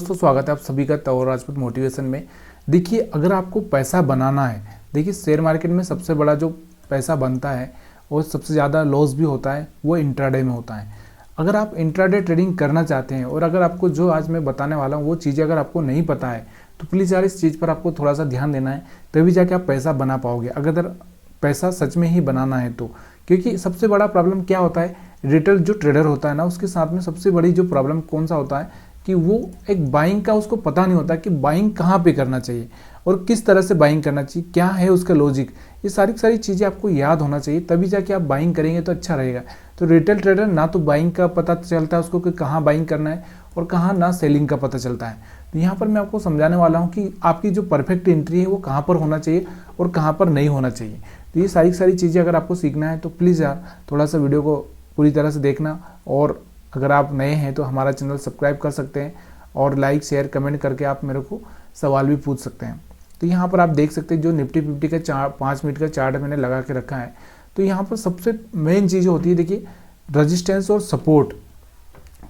दोस्तों स्वागत है आप सभी का तौर राजपूत मोटिवेशन में। देखिए, अगर आपको पैसा बनाना है, देखिए शेयर मार्केट में सबसे बड़ा जो पैसा बनता है और सबसे ज़्यादा लॉस भी होता है वो इंट्राडे में होता है। अगर आप इंट्राडे ट्रेडिंग करना चाहते हैं और अगर आपको जो आज मैं बताने वाला हूँ वो चीज़ें अगर आपको नहीं पता है तो प्लीज़ यार इस चीज़ पर आपको थोड़ा सा ध्यान देना है, तभी जाके आप पैसा बना पाओगे। अगर पैसा सच में ही बनाना है तो, क्योंकि सबसे बड़ा प्रॉब्लम क्या होता है, रिटेल जो ट्रेडर होता है ना उसके साथ में सबसे बड़ी जो प्रॉब्लम कौन सा होता है कि वो एक बाइंग का उसको पता नहीं होता कि बाइंग कहाँ पे करना चाहिए और किस तरह से बाइंग करना चाहिए, क्या है उसका लॉजिक। ये सारी चीज़ें आपको याद होना चाहिए, तभी जाके आप बाइंग करेंगे तो अच्छा रहेगा। तो रिटेल ट्रेडर ना तो बाइंग का पता चलता है उसको कि कहाँ बाइंग करना है और कहाँ ना सेलिंग का पता चलता है। तो यहाँ पर मैं आपको समझाने वाला हूँ कि आपकी जो परफेक्ट एंट्री है वो कहाँ पर होना चाहिए और कहाँ पर नहीं होना चाहिए। तो ये सारी चीज़ें अगर आपको सीखना है तो प्लीज़ यार थोड़ा सा वीडियो को पूरी तरह से देखना, और अगर आप नए हैं तो हमारा चैनल सब्सक्राइब कर सकते हैं और लाइक शेयर कमेंट करके आप मेरे को सवाल भी पूछ सकते हैं। तो यहाँ पर आप देख सकते हैं जो निफ्टी 50 का 5 मिनट का चार्ट मैंने लगा के रखा है। तो यहाँ पर सबसे मेन चीज़ होती है, देखिए रजिस्टेंस और सपोर्ट,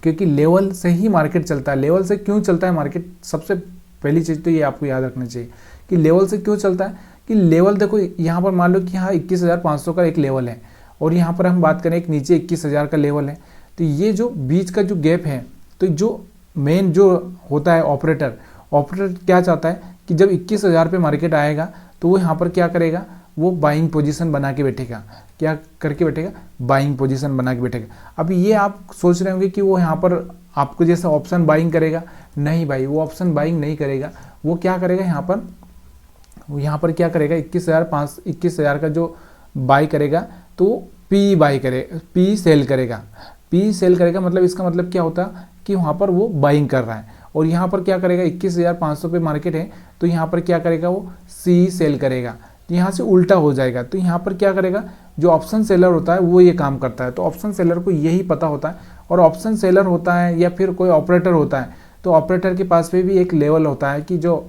क्योंकि लेवल से ही मार्केट चलता है। लेवल से क्यों चलता है मार्केट, सबसे पहली चीज़ तो ये आपको याद रखना चाहिए कि लेवल से क्यों चलता है। कि लेवल देखो, यहाँ पर मान लो कि यहाँ 21,500 का एक लेवल है और यहाँ पर हम बात करें एक नीचे 21,000 का लेवल है। तो ये जो बीच का जो गैप है, तो जो मेन जो होता है ऑपरेटर क्या चाहता है कि जब 21,000 पे मार्केट आएगा तो वो यहाँ पर क्या करेगा, वो बाइंग पोजीशन बना के बैठेगा। क्या करके बैठेगा, बाइंग पोजीशन बना के बैठेगा। अब ये आप सोच रहे होंगे कि वो यहाँ पर आपको जैसा ऑप्शन बाइंग करेगा, नहीं भाई वो ऑप्शन बाइंग नहीं करेगा। वो क्या करेगा, यहाँ पर क्या करेगा, 21,000 का जो बाई करेगा तो पी बाई करेगा, पी सेल करेगा। पी सेल करेगा मतलब इसका मतलब क्या होता है कि वहाँ पर वो बाइंग कर रहा है। और यहाँ पर क्या करेगा, 21,500 पे मार्केट है तो यहाँ पर क्या करेगा, वो सी सेल करेगा। तो यहाँ से उल्टा हो जाएगा। तो यहाँ पर क्या करेगा, जो ऑप्शन सेलर होता है वो ये काम करता है। तो ऑप्शन सेलर को यही पता होता है, और ऑप्शन सेलर होता है या फिर कोई ऑपरेटर होता है तो ऑपरेटर के पास में भी एक लेवल होता है कि जो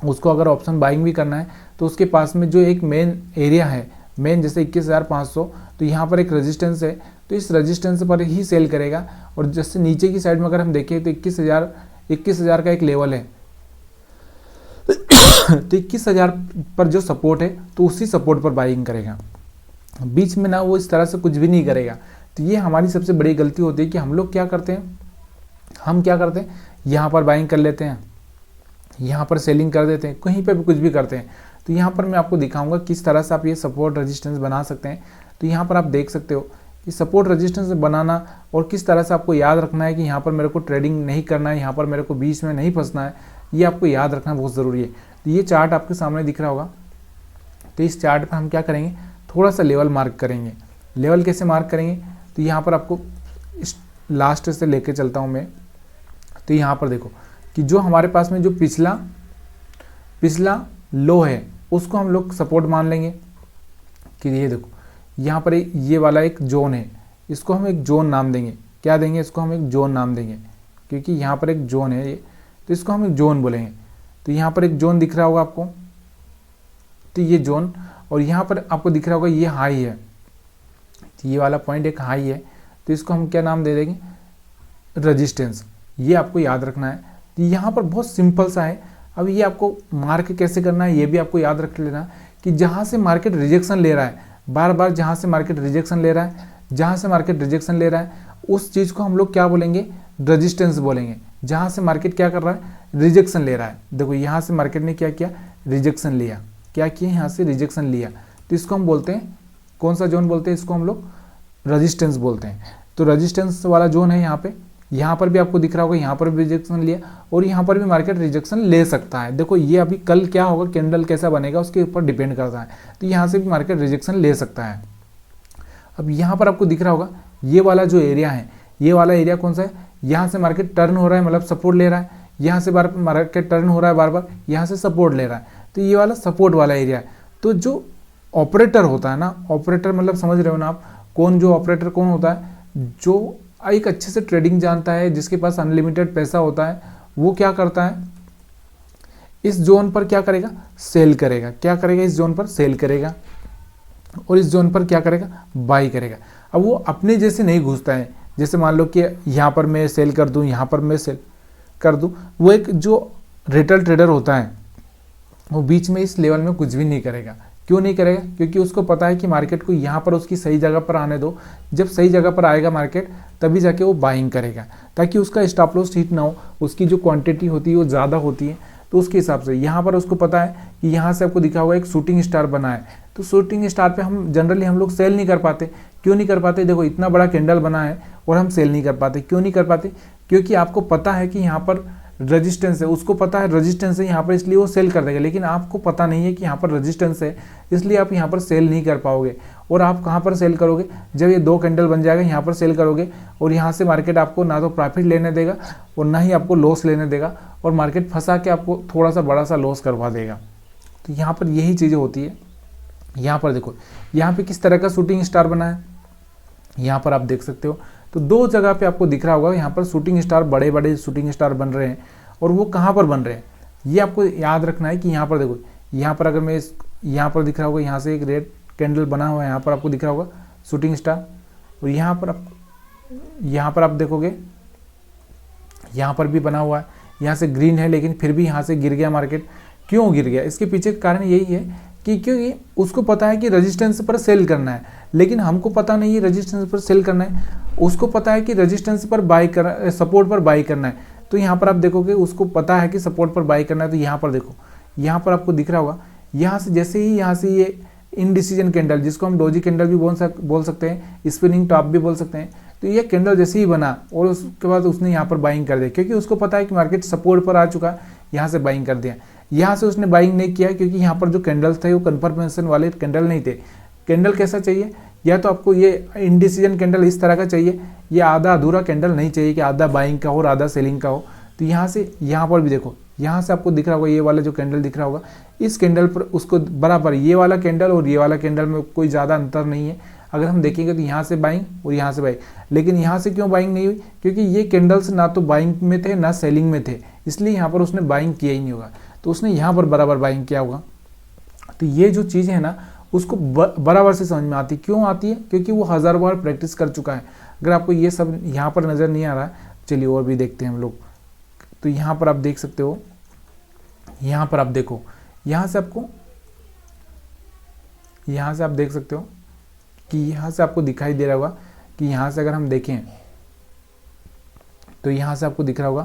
उसको अगर ऑप्शन बाइंग भी करना है तो उसके पास में जो एक मेन एरिया है, मेन जैसे 21,500, तो यहाँ पर एक रेजिस्टेंस है तो इस रेजिस्टेंस पर ही सेल करेगा। और जैसे नीचे की साइड में अगर हम देखें तो 21,000 का एक लेवल है तो 21,000 पर जो सपोर्ट है तो उसी सपोर्ट पर बाइंग करेगा, बीच में ना वो इस तरह से कुछ भी नहीं करेगा। तो ये हमारी सबसे बड़ी गलती होती है कि हम लोग क्या करते हैं, यहाँ पर बाइंग कर लेते हैं, यहाँ पर सेलिंग कर देते हैं, कहीं पर भी कुछ भी करते हैं। तो यहाँ पर मैं आपको दिखाऊंगा किस तरह से आप ये सपोर्ट रेजिस्टेंस बना सकते हैं। तो यहाँ पर आप देख सकते हो कि सपोर्ट रेजिस्टेंस बनाना और किस तरह से आपको याद रखना है कि यहाँ पर मेरे को ट्रेडिंग नहीं करना है, यहाँ पर मेरे को बीच में नहीं फंसना है, ये आपको याद रखना बहुत ज़रूरी है। तो ये चार्ट आपके सामने दिख रहा होगा। तो इस चार्ट पर हम क्या करेंगे, थोड़ा सा लेवल मार्क करेंगे। लेवल कैसे मार्क करेंगे, तो यहाँ पर आपको लास्ट से लेके चलता हूँ मैं। तो यहाँ पर देखो कि जो हमारे पास में जो पिछला लो है उसको हम लोग सपोर्ट मान लेंगे। कि ये देखो यहाँ पर ये वाला एक जोन है, इसको हम एक जोन नाम देंगे। क्या देंगे, इसको हम एक जोन नाम देंगे, क्योंकि यहाँ पर एक जोन है ये, तो इसको हम एक जोन बोलेंगे। तो यहाँ पर एक जोन दिख रहा होगा आपको, तो ये जोन, और यहाँ पर आपको दिख रहा होगा ये हाई है, तो ये वाला पॉइंट एक हाई है, तो इसको हम क्या नाम दे देंगे, रेजिस्टेंस। ये आपको याद रखना है। तो यहाँ पर बहुत सिंपल सा है। अब ये आपको मार्क कैसे करना है ये भी आपको याद रख लेना कि जहाँ से मार्केट रिजेक्शन ले रहा है, बार बार जहाँ से मार्केट रिजेक्शन ले रहा है, उस चीज़ को हम लोग क्या बोलेंगे, रेजिस्टेंस बोलेंगे। जहाँ से मार्केट क्या कर रहा है, रिजेक्शन ले रहा है। देखो यहाँ से मार्केट ने क्या किया, रिजेक्शन लिया। क्या किया, यहाँ से रिजेक्शन लिया, तो इसको हम बोलते हैं, कौन सा जोन बोलते हैं, इसको हम लोग रेजिस्टेंस बोलते हैं। तो रेजिस्टेंस वाला जोन है यहाँ पर भी आपको दिख रहा होगा, यहाँ पर भी रिजेक्शन लिया और यहाँ पर भी मार्केट रिजेक्शन ले सकता है। देखो ये अभी कल क्या होगा, कैंडल कैसा बनेगा उसके ऊपर डिपेंड करता है। तो यहाँ से भी मार्केट रिजेक्शन ले सकता है। अब यहाँ पर आपको दिख रहा होगा ये वाला जो एरिया है, ये वाला एरिया कौन सा है, यहाँ से मार्केट टर्न हो रहा है, मतलब सपोर्ट ले रहा है, यहाँ से मार्केट टर्न हो रहा है, बार बार यहाँ से सपोर्ट ले रहा है। तो ये वाला सपोर्ट वाला एरिया है। तो जो ऑपरेटर होता है ना, ऑपरेटर मतलब समझ रहे हो ना आप, जो ऑपरेटर कौन होता है, जो एक अच्छे से ट्रेडिंग जानता है, जिसके पास अनलिमिटेड पैसा होता है, वो क्या करता है, इस जोन पर क्या करेगा, सेल करेगा। क्या करेगा, इस जोन पर सेल करेगा और इस जोन पर क्या करेगा, बाई करेगा। अब वो अपने जैसे नहीं घुसता है, जैसे मान लो कि यहाँ पर मैं सेल कर दूँ, यहाँ पर मैं सेल कर दूं, वो एक जो रिटेल ट्रेडर होता है वो बीच में इस लेवल में कुछ भी नहीं करेगा। क्यों नहीं करेगा? क्योंकि उसको पता है कि मार्केट को यहाँ पर उसकी सही जगह पर आने दो, जब सही जगह पर आएगा मार्केट तभी जाके वो बाइंग करेगा, ताकि उसका स्टॉप लॉस हिट ना हो, उसकी जो क्वांटिटी होती है वो ज़्यादा होती है। तो उसके हिसाब से यहाँ पर उसको पता है कि यहाँ से आपको दिखा हुआ एक शूटिंग स्टार बना है, तो शूटिंग स्टार पे हम जनरली हम लोग सेल नहीं कर पाते। क्यों नहीं कर पाते? देखो इतना बड़ा कैंडल बना है और हम सेल नहीं कर पाते। क्यों नहीं कर पाते? क्योंकि आपको पता है कि यहाँ पर रेजिस्टेंस है, उसको पता है रेजिस्टेंस है यहाँ पर, इसलिए वो सेल कर देगा। लेकिन आपको पता नहीं है कि यहाँ पर रेजिस्टेंस है, इसलिए आप यहाँ पर सेल नहीं कर पाओगे। और आप कहाँ पर सेल करोगे? जब ये 2 कैंडल बन जाएगा यहाँ पर सेल करोगे, और यहाँ से मार्केट आपको ना तो प्रॉफिट लेने देगा और ना ही आपको लॉस लेने देगा, और मार्केट फंसा के आपको थोड़ा सा बड़ा सा लॉस करवा देगा। तो यहाँ पर यही चीज़ें होती है। यहाँ पर देखो, यहाँ पे किस तरह का शूटिंग स्टार बना है, यहाँ पर आप देख सकते हो। तो 2 जगह पे आपको दिख रहा होगा यहाँ पर शूटिंग स्टार, बड़े बड़े शूटिंग स्टार बन रहे हैं। और वो कहाँ पर बन रहे हैं ये आपको याद रखना है कि यहाँ पर देखो, यहाँ पर अगर मैं यहाँ पर दिख रहा होगा, यहाँ से एक रेड कैंडल बना हुआ है, यहाँ पर आपको दिख रहा होगा शूटिंग स्टार। और यहाँ पर आप देखोगे यहाँ पर भी बना हुआ है, यहाँ से ग्रीन है, लेकिन फिर भी यहाँ से गिर गया मार्केट। क्यों गिर गया? इसके पीछे का कारण यही है कि क्योंकि उसको पता है कि रेजिस्टेंस पर सेल करना है, लेकिन हमको पता नहीं है रेजिस्टेंस पर सेल करना है। उसको पता है कि रेजिस्टेंस पर बाई करना, सपोर्ट पर बाई करना है। तो यहाँ पर आप देखोगे उसको पता है कि सपोर्ट पर बाई करना है। तो यहाँ पर देखो, यहाँ पर आपको दिख रहा होगा, यहाँ से जैसे ही यहाँ से ये इनडिसीजन कैंडल, जिसको हम डोजी कैंडल भी बोल सकते हैं, स्पिनिंग टॉप भी बोल सकते हैं, तो ये कैंडल जैसे ही बना और उसके बाद उसने यहाँ पर बाइंग कर दिया, क्योंकि उसको पता है कि मार्केट सपोर्ट पर आ चुका है, यहाँ से बाइंग कर दिया। यहाँ से उसने बाइंग नहीं किया क्योंकि यहाँ पर जो कैंडल्स थे वो कन्फर्मेशन वाले कैंडल नहीं थे। कैंडल कैसा चाहिए? या तो आपको ये इनडिसीजन कैंडल इस तरह का चाहिए, ये आधा अधूरा कैंडल नहीं चाहिए कि आधा बाइंग का हो और आधा सेलिंग का हो। तो यहाँ से यहाँ पर भी देखो, यहाँ से आपको दिख रहा होगा ये वाला जो कैंडल दिख रहा होगा, इस कैंडल पर उसको बराबर ये वाला कैंडल और ये वाला कैंडल में कोई ज़्यादा अंतर नहीं है। अगर हम देखेंगे तो यहाँ से बाइंग और यहाँ से बाइंग, लेकिन यहाँ से क्यों बाइंग नहीं हुई? क्योंकि ये कैंडल्स ना तो बाइंग में थे ना सेलिंग में थे, इसलिए यहाँ पर उसने बाइंग किया ही नहीं होगा। तो उसने यहाँ पर बराबर बाइंग किया होगा। तो ये जो चीज़ है ना, उसको बराबर से समझ में आती। क्यों आती है? क्योंकि वो 1000 बार प्रैक्टिस कर चुका है। अगर आपको ये सब यहाँ पर नज़र नहीं आ रहा है, चलिए और भी देखते हैं हम लोग। तो यहाँ पर आप देख सकते हो, यहाँ पर आप देखो, यहाँ से आप देख सकते हो कि यहाँ से आपको दिखाई दे रहा होगा कि यहाँ से अगर हम देखें तो यहाँ से आपको दिख रहा होगा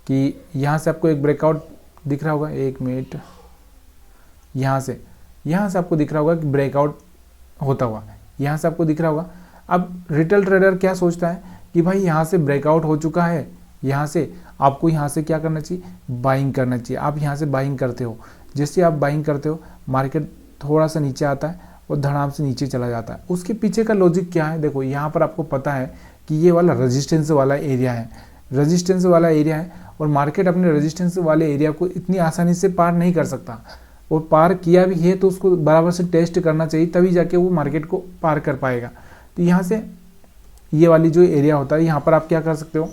कि यहाँ से आपको एक ब्रेकआउट दिख रहा होगा। 1 मिनट, यहाँ से आपको दिख रहा होगा कि ब्रेकआउट होता हुआ, यहाँ से आपको दिख रहा होगा। अब रिटेल ट्रेडर क्या सोचता है कि भाई यहाँ से ब्रेकआउट हो चुका है, यहाँ से आपको यहाँ से क्या करना चाहिए? बाइंग करना चाहिए। आप यहाँ से बाइंग करते हो, जैसे आप बाइंग करते हो मार्केट थोड़ा सा नीचे आता है और धड़ाम से नीचे चला जाता है। उसके पीछे का लॉजिक क्या है? देखो यहाँ पर आपको पता है कि ये वाला रेजिस्टेंस वाला एरिया है, रेजिस्टेंस वाला एरिया है, और मार्केट अपने रेजिस्टेंस वाले एरिया को इतनी आसानी से पार नहीं कर सकता। और पार किया भी है तो उसको बराबर से टेस्ट करना चाहिए, तभी जाके वो मार्केट को पार कर पाएगा। तो यहाँ से ये वाली जो एरिया होता है, यहाँ पर आप क्या कर सकते हो?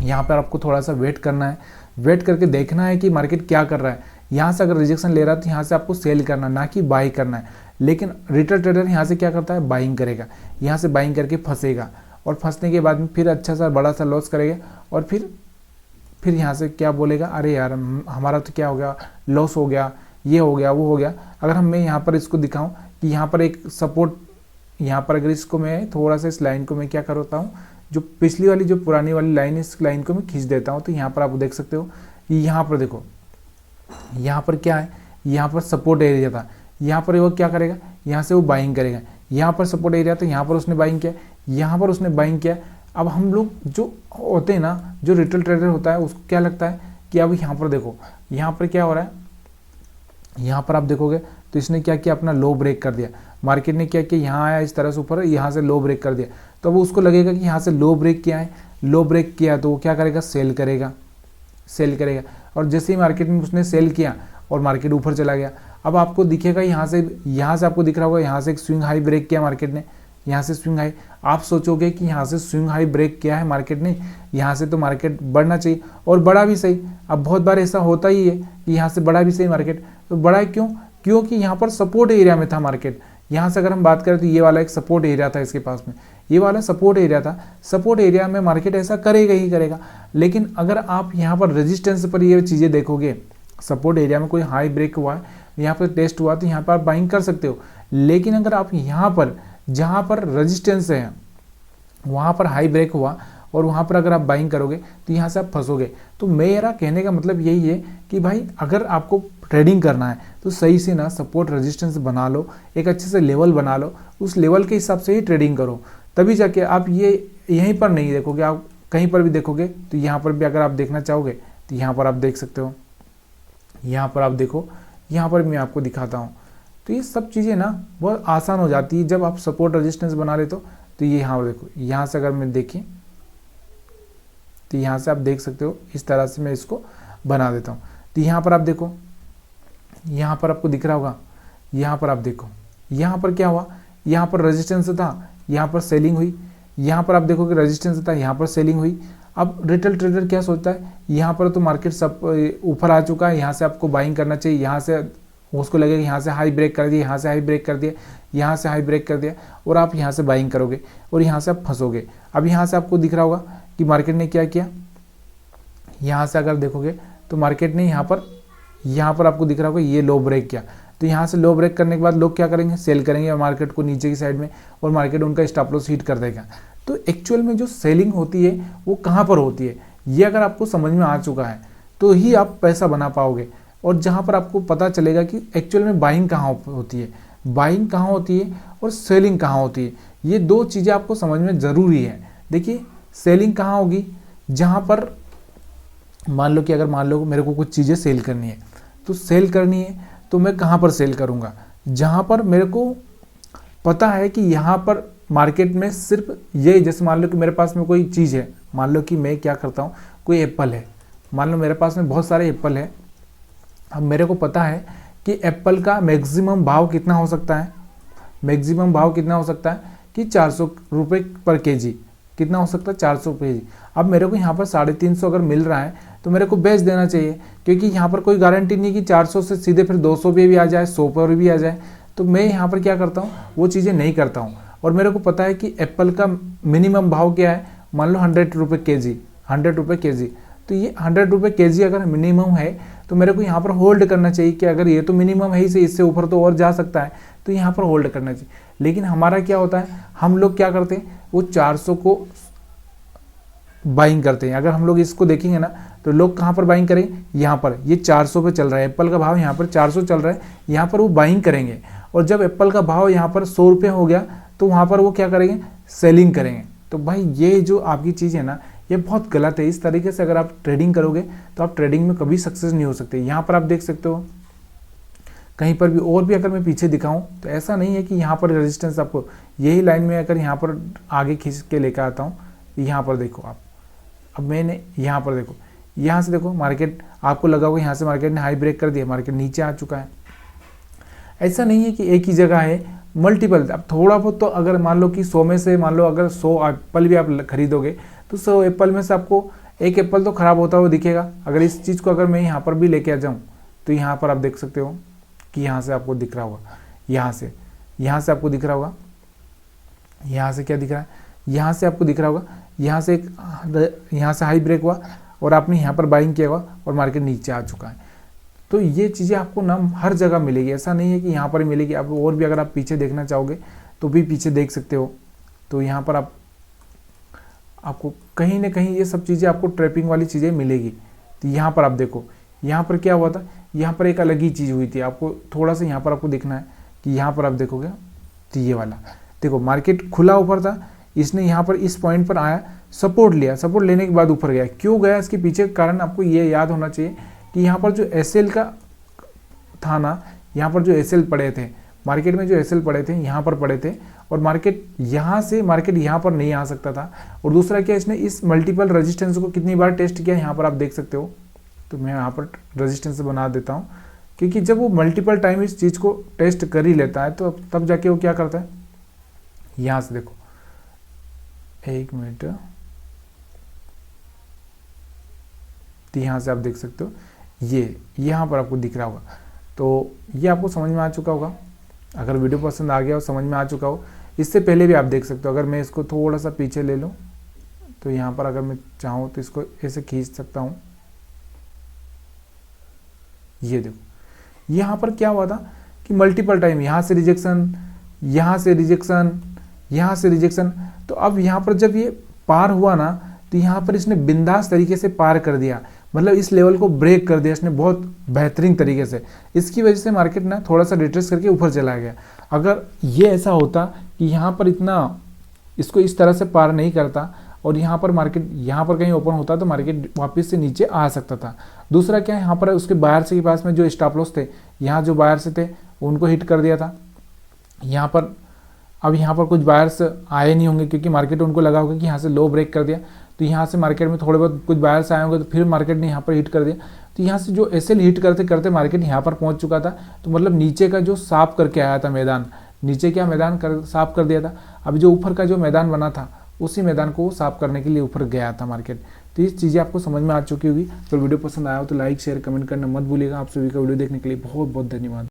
यहाँ पर आपको थोड़ा सा वेट करना है, वेट करके देखना है कि मार्केट क्या कर रहा है। यहाँ से अगर रिजेक्शन ले रहा है तो यहाँ से आपको सेल करना, ना कि बाई करना है। लेकिन रिटेल ट्रेडर यहाँ से क्या करता है? बाइंग करेगा, यहाँ से बाइंग करके फंसेगा, और फंसने के बाद में फिर अच्छा सा बड़ा सा लॉस करेगा, और फिर यहाँ से क्या बोलेगा? अरे यार हमारा तो क्या हो गया, लॉस हो गया, ये हो गया, वो हो गया। अगर मैं यहाँ पर इसको दिखाऊं कि यहाँ पर एक सपोर्ट, यहाँ पर अगर इसको मैं थोड़ा सा इस लाइन को मैं क्या करता हूँ, जो पिछली वाली जो पुरानी वाली लाइन है, इस लाइन को मैं खींच देता हूँ। तो यहाँ पर आप देख सकते हो कि यहाँ पर देखो, यहाँ पर क्या है? यहाँ पर सपोर्ट एरिया था, यहाँ पर वो क्या करेगा? यहाँ से वो बाइंग करेगा। यहाँ पर सपोर्ट एरिया था, यहाँ पर उसने बाइंग किया, यहाँ पर उसने बाइंग किया। अब हम लोग जो होते हैं ना, जो रिटेल ट्रेडर होता है, उसको क्या लगता है कि अब यहाँ पर देखो, यहाँ पर क्या हो रहा है? यहाँ पर आप देखोगे तो इसने क्या किया? अपना लो ब्रेक कर दिया। मार्केट ने क्या किया? यहाँ आया इस तरह से ऊपर, यहाँ से लो ब्रेक कर दिया। तो अब उसको लगेगा कि यहाँ से लो ब्रेक किया है, लो ब्रेक किया तो वो क्या करेगा? सेल करेगा, सेल करेगा। और जैसे ही मार्केट में उसने सेल किया और मार्केट ऊपर चला गया, अब आपको दिखेगा यहाँ से आपको दिख रहा होगा, यहाँ से एक स्विंग हाई ब्रेक किया मार्केट ने, यहाँ से स्विंग हाई। आप सोचोगे कि यहाँ से स्विंग हाई ब्रेक किया है मार्केट ने, यहाँ से तो मार्केट बढ़ना चाहिए, और बड़ा भी सही। अब बहुत बार ऐसा होता ही है कि यहाँ से बड़ा भी सही मार्केट। तो बड़ा क्यों? क्योंकि यहाँ पर सपोर्ट एरिया में था मार्केट। यहाँ से अगर हम बात करें तो ये वाला एक सपोर्ट एरिया था इसके पास में, ये वाला सपोर्ट एरिया था, सपोर्ट एरिया में मार्केट ऐसा करेगा ही करेगा। लेकिन अगर आप यहाँ पर रेजिस्टेंस पर ये चीज़ें देखोगे, सपोर्ट एरिया में कोई हाई ब्रेक हुआ है, यहाँ पर टेस्ट हुआ, तो यहाँ पर आप बाइंग कर सकते हो। लेकिन अगर आप यहाँ पर जहाँ पर रेजिस्टेंस है वहाँ पर हाई ब्रेक हुआ और वहाँ पर अगर आप बाइंग करोगे तो यहाँ से आप फंसोगे। तो मेरा कहने का मतलब यही है कि भाई अगर आपको ट्रेडिंग करना है तो सही से ना सपोर्ट रेजिस्टेंस बना लो, एक अच्छे से लेवल बना लो, उस लेवल के हिसाब से ही ट्रेडिंग करो, तभी जाके आप ये यहीं पर नहीं देखोगे, आप कहीं पर भी देखोगे तो यहाँ पर भी अगर आप देखना चाहोगे तो यहाँ पर आप देख सकते हो, यहाँ पर आप देखो, यहाँ पर मैं आपको दिखाता हूँ। तो ये सब चीज़ें ना बहुत आसान हो जाती है जब आप सपोर्ट रेजिस्टेंस बना लेते हो। तो ये यहाँ पर देखो, यहाँ से अगर मैं देखें तो यहाँ से आप देख सकते हो, इस तरह से मैं इसको बना देता हूँ। तो यहाँ पर आप देखो, यहाँ पर आपको दिख रहा होगा, यहाँ पर आप देखो, यहाँ पर क्या हुआ, यहाँ पर रेजिस्टेंस था, यहाँ पर सेलिंग हुई, यहाँ पर आप देखोगे रेजिस्टेंस था, यहाँ पर सेलिंग हुई। अब रिटेल ट्रेडर क्या सोचता है, यहाँ पर तो मार्केट सब ऊपर आ चुका है, यहाँ से आपको बाइंग करना चाहिए, यहाँ से उसको लगेगा यहाँ से हाई ब्रेक कर दिया, यहाँ से हाई ब्रेक कर दिया, यहाँ से हाई ब्रेक कर दिया, और आप यहाँ से बाइंग करोगे और यहाँ से आप फंसोगे। अब यहाँ से आपको दिख रहा होगा कि मार्केट ने क्या किया, यहाँ से अगर देखोगे तो मार्केट ने यहाँ पर आपको दिख रहा होगा ये लो ब्रेक किया। तो यहाँ से लो ब्रेक करने के बाद लोग क्या करेंगे, सेल करेंगे और मार्केट को नीचे की साइड में, और मार्केट उनका स्टॉप लॉस हिट कर देगा। तो एक्चुअल में जो सेलिंग होती है वो कहाँ पर होती है, ये अगर आपको समझ में आ चुका है तो ही आप पैसा बना पाओगे। और जहाँ पर आपको पता चलेगा कि एक्चुअल में बाइंग कहाँ होती है, बाइंग कहाँ होती है और सेलिंग कहाँ होती है, ये दो चीज़ें आपको समझ में ज़रूरी है। देखिए सेलिंग कहाँ होगी, जहाँ पर मान लो कि अगर मान लो मेरे को कुछ चीज़ें सेल करनी है, तो सेल करनी है तो मैं कहाँ पर सेल करूँगा, जहाँ पर मेरे को पता है कि यहाँ पर मार्केट में सिर्फ ये, जैसे मान लो कि मेरे पास में कोई चीज़ है, मान लो कि मैं क्या करता हूँ, कोई एप्पल है, मान लो मेरे पास में बहुत सारे एप्पल है। अब मेरे को पता है कि एप्पल का मैक्सिमम भाव कितना हो सकता है, मैक्सिमम भाव कितना हो सकता है कि 400 रुपये पर केजी, कितना हो सकता है 400 रुपये जी। अब मेरे को यहाँ पर 350 अगर मिल रहा है तो मेरे को बेच देना चाहिए, क्योंकि यहाँ पर कोई गारंटी नहीं कि 400 से सीधे फिर 200 पे भी आ जाए, 100 पर भी आ जाए। तो मैं यहाँ पर क्या करता हूँ, वो चीज़ें नहीं करता हूँ। और मेरे को पता है कि एप्पल का मिनिमम भाव क्या है, मान लो 100 रुपये के जी, 100 रुपये के जी। तो ये 100 रुपये के जी अगर मिनिमम है तो मेरे को यहाँ पर होल्ड करना चाहिए कि अगर ये तो मिनिमम है ही से, इससे ऊपर तो और जा सकता है, तो यहाँ पर होल्ड करना चाहिए। लेकिन हमारा क्या होता है, हम लोग क्या करते हैं, वो 400 को बाइंग करते हैं। अगर हम लोग इसको देखेंगे ना तो लोग कहाँ पर बाइंग करेंगे, यहाँ पर, ये 400 पे चल रहा है, एप्पल का भाव यहाँ पर 400 चल रहा है, यहाँ पर वो बाइंग करेंगे। और जब एप्पल का भाव यहाँ पर 100 रुपये हो गया तो वहाँ पर वो क्या करेंगे, सेलिंग करेंगे। तो भाई ये जो आपकी चीज़ है ना, ये बहुत गलत है। इस तरीके से अगर आप ट्रेडिंग करोगे तो आप ट्रेडिंग में कभी सक्सेस नहीं हो सकते। यहाँ पर आप देख सकते हो कहीं पर भी, और भी अगर मैं पीछे दिखाऊं तो ऐसा नहीं है कि यहाँ पर रेजिस्टेंस आपको यही लाइन में अगर यहाँ पर आगे खींच के लेकर आता हूँ, यहाँ पर देखो आप, अब मैंने यहाँ पर देखो, यहाँ से देखो मार्केट, आपको लगा होगा यहाँ से मार्केट ने हाई ब्रेक कर दिया, मार्केट नीचे आ चुका है। ऐसा नहीं है कि एक ही जगह है, मल्टीपल। अब थोड़ा बहुत तो अगर मान लो कि 100 में से मान लो अगर 100 एप्पल भी आप खरीदोगे तो 100 एप्पल में से आपको एक एप्पल तो ख़राब होता हुआ दिखेगा। अगर इस चीज़ को अगर मैं यहाँ पर भी लेके आ जाऊँ तो यहाँ पर आप देख सकते हो कि यहाँ से आपको दिख रहा होगा, यहाँ से आपको दिख रहा होगा, यहाँ से क्या दिख रहा है, यहाँ से आपको दिख रहा होगा, यहाँ से हाई ब्रेक हुआ और आपने यहाँ पर बाइंग किया हुआ और मार्केट नीचे आ चुका है। तो ये चीज़ें आपको ना हर जगह मिलेगी, ऐसा नहीं है कि यहाँ पर ही मिलेगी। आप और भी अगर आप पीछे देखना चाहोगे तो भी पीछे देख सकते हो। तो यहाँ पर आपको कहीं ना कहीं ये सब चीज़ें आपको ट्रैपिंग वाली चीज़ें मिलेगी। तो यहाँ पर आप देखो, यहाँ पर क्या हुआ था, यहाँ पर एक अलग ही चीज़ हुई थी। आपको थोड़ा सा यहाँ पर आपको देखना है कि यहाँ पर आप देखोगे तो ये वाला देखो, मार्केट खुला ऊपर था, इसने यहाँ पर इस पॉइंट पर आया, सपोर्ट लिया, सपोर्ट लेने के बाद ऊपर गया। क्यों गया, इसके पीछे कारण आपको ये याद होना चाहिए कि यहाँ पर जो एसएल का था ना, यहाँ पर जो एसएल पड़े थे मार्केट में, जो एसएल पड़े थे यहाँ पर पड़े थे, और मार्केट यहाँ से मार्केट यहाँ पर नहीं आ सकता था। और दूसरा क्या, इसने इस मल्टीपल रेजिस्टेंस को कितनी बार टेस्ट किया, यहाँ पर आप देख सकते हो। तो मैं यहाँ पर रेजिस्टेंस बना देता हूँ, क्योंकि जब वो मल्टीपल टाइम इस चीज़ को टेस्ट कर ही लेता है तो तब जाके वो क्या करता है, यहाँ से देखो, एक मिनट, तो यहाँ से आप देख सकते हो, ये यहाँ पर आपको दिख रहा होगा। तो ये आपको समझ में आ चुका होगा। अगर वीडियो पसंद आ गया और समझ में आ चुका हो, इससे पहले भी आप देख सकते हो, अगर मैं इसको थोड़ा सा पीछे ले लूँ तो यहाँ पर अगर मैं चाहूँ तो इसको ऐसे खींच सकता हूँ। ये देखो यहाँ पर क्या हुआ था कि मल्टीपल टाइम यहाँ से रिजेक्शन, यहाँ से रिजेक्शन, यहाँ से रिजेक्शन। तो अब यहाँ पर जब ये पार हुआ ना तो यहाँ पर इसने बिंदास तरीके से पार कर दिया, मतलब इस लेवल को ब्रेक कर दिया इसने बहुत बेहतरीन तरीके से। इसकी वजह से मार्केट ना थोड़ा सा रिट्रेस करके ऊपर चला गया। अगर ये ऐसा होता कि यहाँ पर इतना इसको इस तरह से पार नहीं करता और यहाँ पर मार्केट यहाँ पर कहीं ओपन होता तो मार्केट वापस से नीचे आ सकता था। दूसरा क्या है, यहाँ पर उसके बायर्स के पास में जो स्टॉप लॉस थे, यहाँ जो बायर्स थे उनको हिट कर दिया था। यहाँ पर अब यहाँ पर कुछ बायर्स आए नहीं होंगे क्योंकि मार्केट उनको लगा होगा कि यहाँ से लो ब्रेक कर दिया, तो यहाँ से मार्केट में थोड़े बहुत कुछ बायर्स आए होंगे, तो फिर मार्केट ने यहाँ पर हिट कर दिया। तो यहाँ से जो एसएल हिट करते करते मार्केट यहाँ पर पहुँच चुका था। तो मतलब नीचे का जो साफ करके आया था मैदान, नीचे क्या मैदान साफ कर दिया था। अभी जो ऊपर का जो मैदान बना था उसी मैदान को साफ करने के लिए ऊपर गया था मार्केट। तो ये चीज़ें आपको समझ में आ चुकी होगी। तो वीडियो पसंद आया हो तो लाइक शेयर कमेंट करना मत भूलिएगा। आप सभी का वीडियो देखने के लिए बहुत बहुत धन्यवाद।